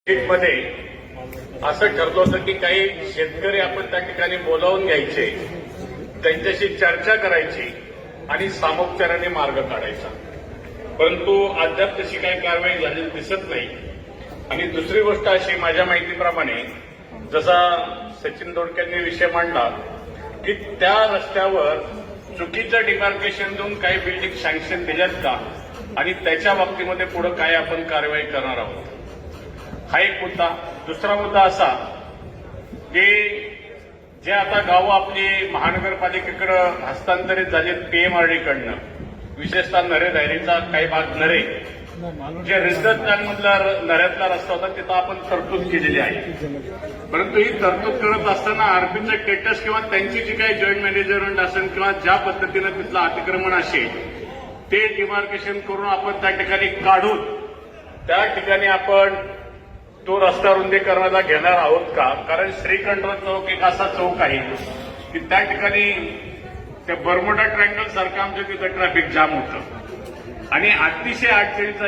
मध्ये असं ठरलं होतं की काही शेतकरी आपण त्या ठिकाणी बोलावून घ्यायचे, त्यांच्याशी चर्चा करायची आणि सामोपचाराने मार्ग काढायचा. परंतु अद्याप तशी काही कारवाई झालेली दिसत नाही. आणि दुसरी गोष्ट अशी, माझ्या माहितीप्रमाणे जसा सचिन दोडकेंनी विषय मांडला की त्या रस्त्यावर चुकीचं डिमार्केशन देऊन काही बिल्डिंग सँक्शन दिल्यात का आणि त्याच्या बाबतीमध्ये पुढे काय आपण कारवाई करणार आहोत, हा एक मुद्दा. दुसरा मुद्दा असा की जे आता गावं आपली महानगरपालिकेकडे हस्तांतरित झालीत पीएमआरडीकडनं, विशेषतः नरे दायरीचा काही भाग नरे, जे रिसर्च प्लॅनमधला नऱ्यातला रस्ता होता तिथं आपण तरतूद केलेली आहे. परंतु ही तरतूद करत असताना आरपीचं स्टेटस किंवा त्यांची जी काही जॉईंट मॅनेजमेंट असेल किंवा ज्या पद्धतीनं तिथलं अतिक्रमण असेल ते डिमार्केशन करून आपण त्या ठिकाणी काढून त्या ठिकाणी आपण तो रस्ता रुंदीकरणाला घेणार आहोत का? कारण श्रीकंठ चौक एक असा चौक आहे की त्या ठिकाणी त्या बर्मुडा ट्रँगल सारखं आमच्या तिथं ट्रॅफिक जाम होतं आणि अतिशय अडचणीचा